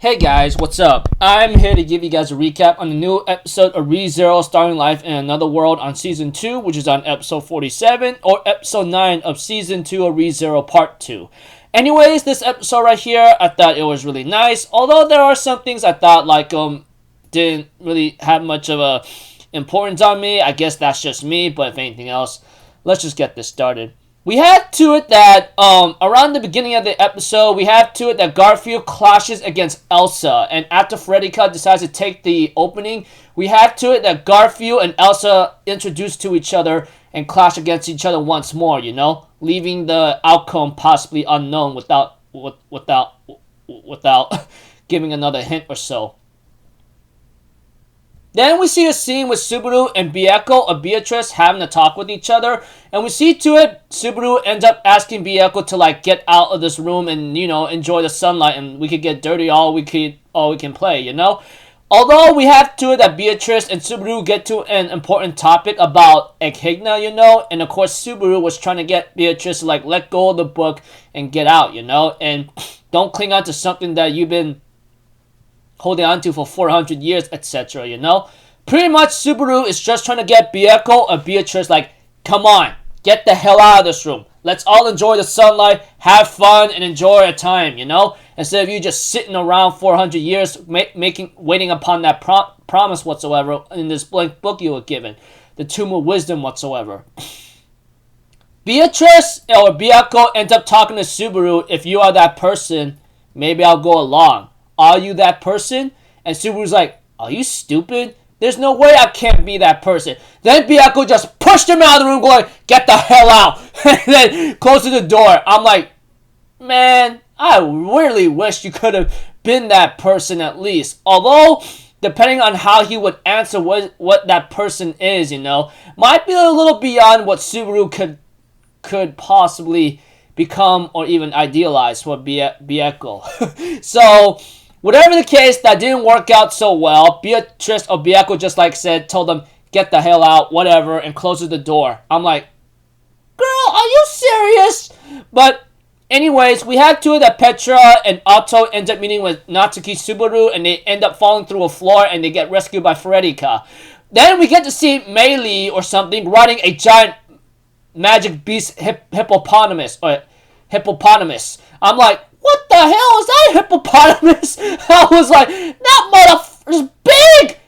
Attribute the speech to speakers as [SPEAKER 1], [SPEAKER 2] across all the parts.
[SPEAKER 1] Hey guys, what's up? I'm here to give you guys a recap on the new episode of ReZero Starting Life in Another World on Season 2, which is on episode 47, or episode 9 of Season 2 of ReZero Part 2. Anyways, this episode right here, I thought it was really nice, although there are some things I thought didn't really have much of a importance on me. I guess that's just me, but if anything else, let's just get this started. We have to it that, around the beginning of the episode, we have to it that Garfield clashes against Elsa, and after Frederica decides to take the opening, we have to it that Garfield and Elsa introduce to each other and clash against each other once more, leaving the outcome possibly unknown without giving another hint or so. Then we see a scene with Subaru and Bieko or Beatrice having a talk with each other. And we see to it, Subaru ends up asking Bieko to get out of this room and, enjoy the sunlight and we could get dirty all we can play, Although we have to it that Beatrice and Subaru get to an important topic about Echidna, and of course Subaru was trying to get Beatrice to let go of the book and get out, and don't cling on to something that you've been holding on to for 400 years, etc., Pretty much Subaru is just trying to get Bieko or Beatrice come on, get the hell out of this room. Let's all enjoy the sunlight, have fun, and enjoy our time, Instead of you just sitting around 400 years waiting upon that promise whatsoever in this blank book you were given. The Tomb of Wisdom whatsoever. Beatrice or Bieko ends up talking to Subaru, if you are that person, maybe I'll go along. Are you that person? And Subaru's like, are you stupid? There's no way I can't be that person. Then Bieko just pushed him out of the room going, get the hell out. And then closes the door. I'm like, man, I really wish you could have been that person at least. Although, depending on how he would answer what that person is, might be a little beyond what Subaru could possibly become or even idealize for Bieko. So, whatever the case, that didn't work out so well. Beatrice or Bieko just told them, get the hell out, whatever, and closes the door. I'm like, girl, are you serious? But anyways, we had to it that Petra and Otto end up meeting with Natsuki Subaru, and they end up falling through a floor, and they get rescued by Frederica. Then we get to see Meili or something riding a giant magic beast hippopotamus. I'm like, what the hell is that hippopotamus? I was like, that motherfucker's big!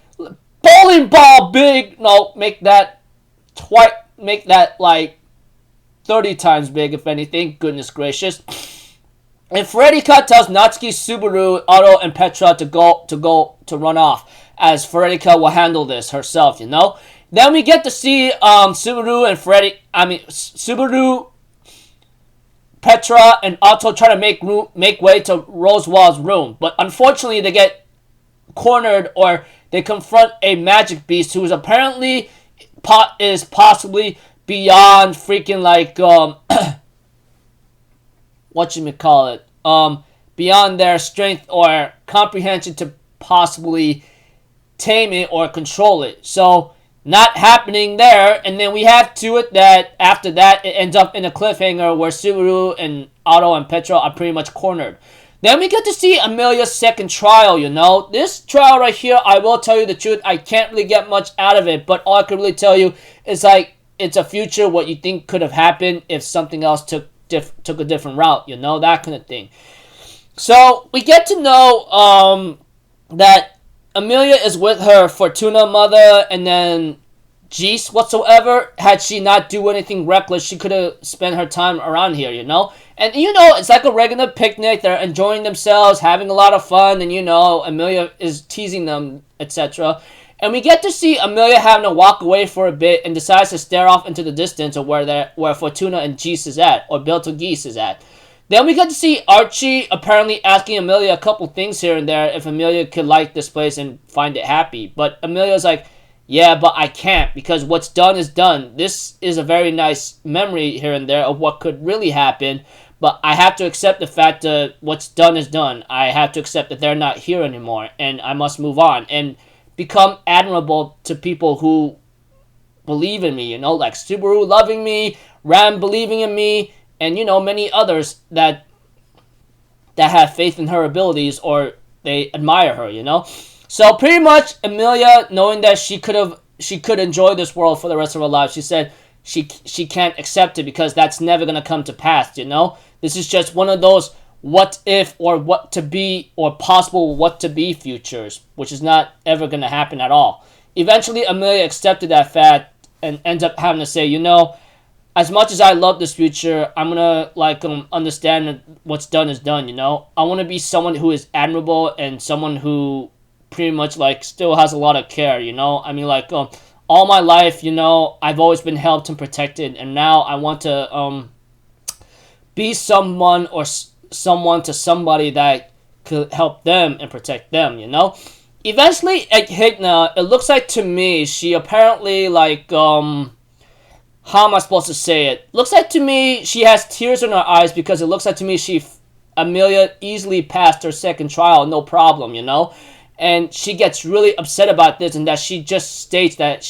[SPEAKER 1] Bowling ball big. No, make that 30 times big, if anything. Goodness gracious. And Frederica tells Natsuki, Subaru, Otto, and Petra to run off, as Frederica will handle this herself, Then we get to see Subaru, Petra, and Otto try to make way to Rosewall's room. But unfortunately, they get cornered, or they confront a magic beast who is apparently is possibly beyond freaking beyond their strength or comprehension to possibly tame it or control it. So, not happening there, and then we have to it that after that, it ends up in a cliffhanger where Subaru and Otto and Petra are pretty much cornered. Then we get to see Amelia's second trial, This trial right here, I will tell you the truth, I can't really get much out of it, but all I can really tell you is it's a future what you think could have happened if something else took a different route, that kind of thing. So, we get to know that Amelia is with her Fortuna mother, and then Geese whatsoever. Had she not do anything reckless, she could have spent her time around here, And, it's like a regular picnic. They're enjoying themselves, having a lot of fun, and, Amelia is teasing them, etc. And we get to see Amelia having to walk away for a bit and decides to stare off into the distance of where Fortuna and Geese is at, or Betelgeuse is at. Then we get to see Archie apparently asking Amelia a couple things here and there if Amelia could like this place and find it happy. But Amelia's like, yeah, but I can't, because what's done is done. This is a very nice memory here and there of what could really happen, but I have to accept the fact that what's done is done. I have to accept that they're not here anymore, and I must move on and become admirable to people who believe in me, like Subaru loving me, Ram believing in me, and many others that have faith in her abilities or they admire her, you know. So pretty much Amelia, knowing that she could enjoy this world for the rest of her life, she said she can't accept it because that's never gonna come to pass, you know. This is just one of those what if or what to be or possible what to be futures, which is not ever gonna happen at all. Eventually, Amelia accepted that fact and ends up having to say, you know, as much as I love this future, I'm gonna understand that what's done is done, you know. I want to be someone who is admirable and someone who pretty much still has a lot of care, you know. I mean, all my life, you know, I've always been helped and protected, and now I want to be someone or someone to somebody that could help them and protect them, you know. Eventually, Echidna, it looks like to me, she apparently how am I supposed to say it? Looks like to me she has tears in her eyes because it looks like to me Amelia easily passed her second trial, no problem, you know? And she gets really upset about this and that she just states that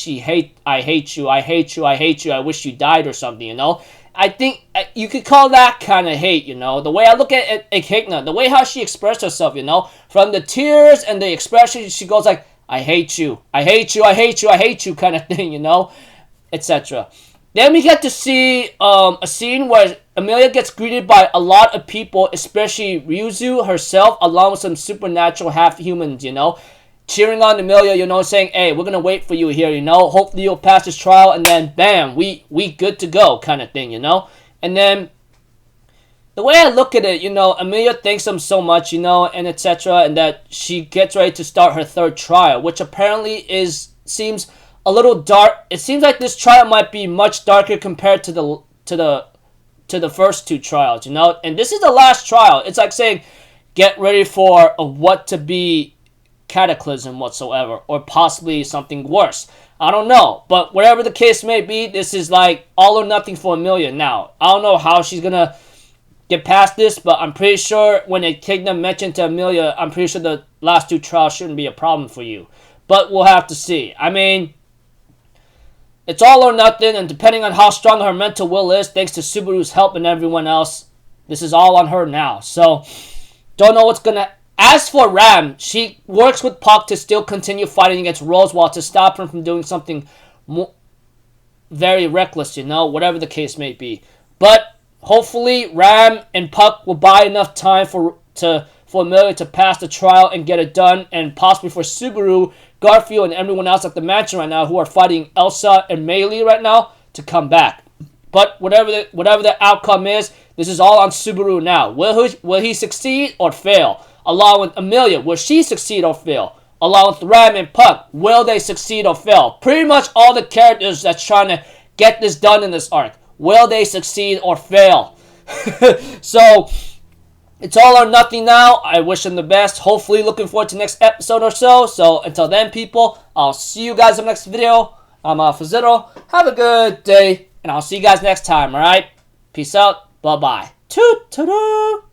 [SPEAKER 1] I hate you, I hate you, I hate you, I wish you died or something, you know? I think you could call that kind of hate, you know? The way I look at Echidna, the way how she expressed herself, you know? From the tears and the expression, she goes like, I hate you, I hate you, I hate you, I hate you kind of thing, you know? Etc. Then we get to see a scene where Amelia gets greeted by a lot of people, especially Ryuzu herself, along with some supernatural half-humans, you know, cheering on Amelia, you know, saying, hey, we're going to wait for you here, you know, hopefully you'll pass this trial, and then, bam, we good to go kind of thing, you know. And then, the way I look at it, you know, Amelia thanks them so much, you know, and etc., and that she gets ready to start her third trial, which apparently seems a little dark. It seems like this trial might be much darker compared to the first two trials, you know. And this is the last trial. It's like saying, get ready for a what to be cataclysm whatsoever, or possibly something worse. I don't know, but whatever the case may be, this is like all or nothing for Amelia now. I don't know how she's gonna get past this, but I'm pretty sure when Echidna mentioned to Amelia, I'm pretty sure the last two trials shouldn't be a problem for you. But we'll have to see. I mean, it's all or nothing, and depending on how strong her mental will is, thanks to Subaru's help and everyone else, this is all on her now. So, don't know what's gonna... As for Ram, she works with Puck to still continue fighting against Rosewall to stop him from doing something very reckless, you know, whatever the case may be. But, hopefully, Ram and Puck will buy enough time for Amelia to pass the trial and get it done, and possibly for Subaru, Garfield, and everyone else at the mansion right now who are fighting Elsa and Melee right now to come back. But whatever the outcome is, this is all on Subaru now. Will he succeed or fail? Along with Amelia, will she succeed or fail? Along with Ram and Puck, will they succeed or fail? Pretty much all the characters that's trying to get this done in this arc. Will they succeed or fail? So, it's all or nothing now. I wish them the best. Hopefully, looking forward to next episode or so. So, until then, people, I'll see you guys in the next video. I'm Fazero. Have a good day, and I'll see you guys next time, alright? Peace out. Bye-bye. Toot-toot-toot.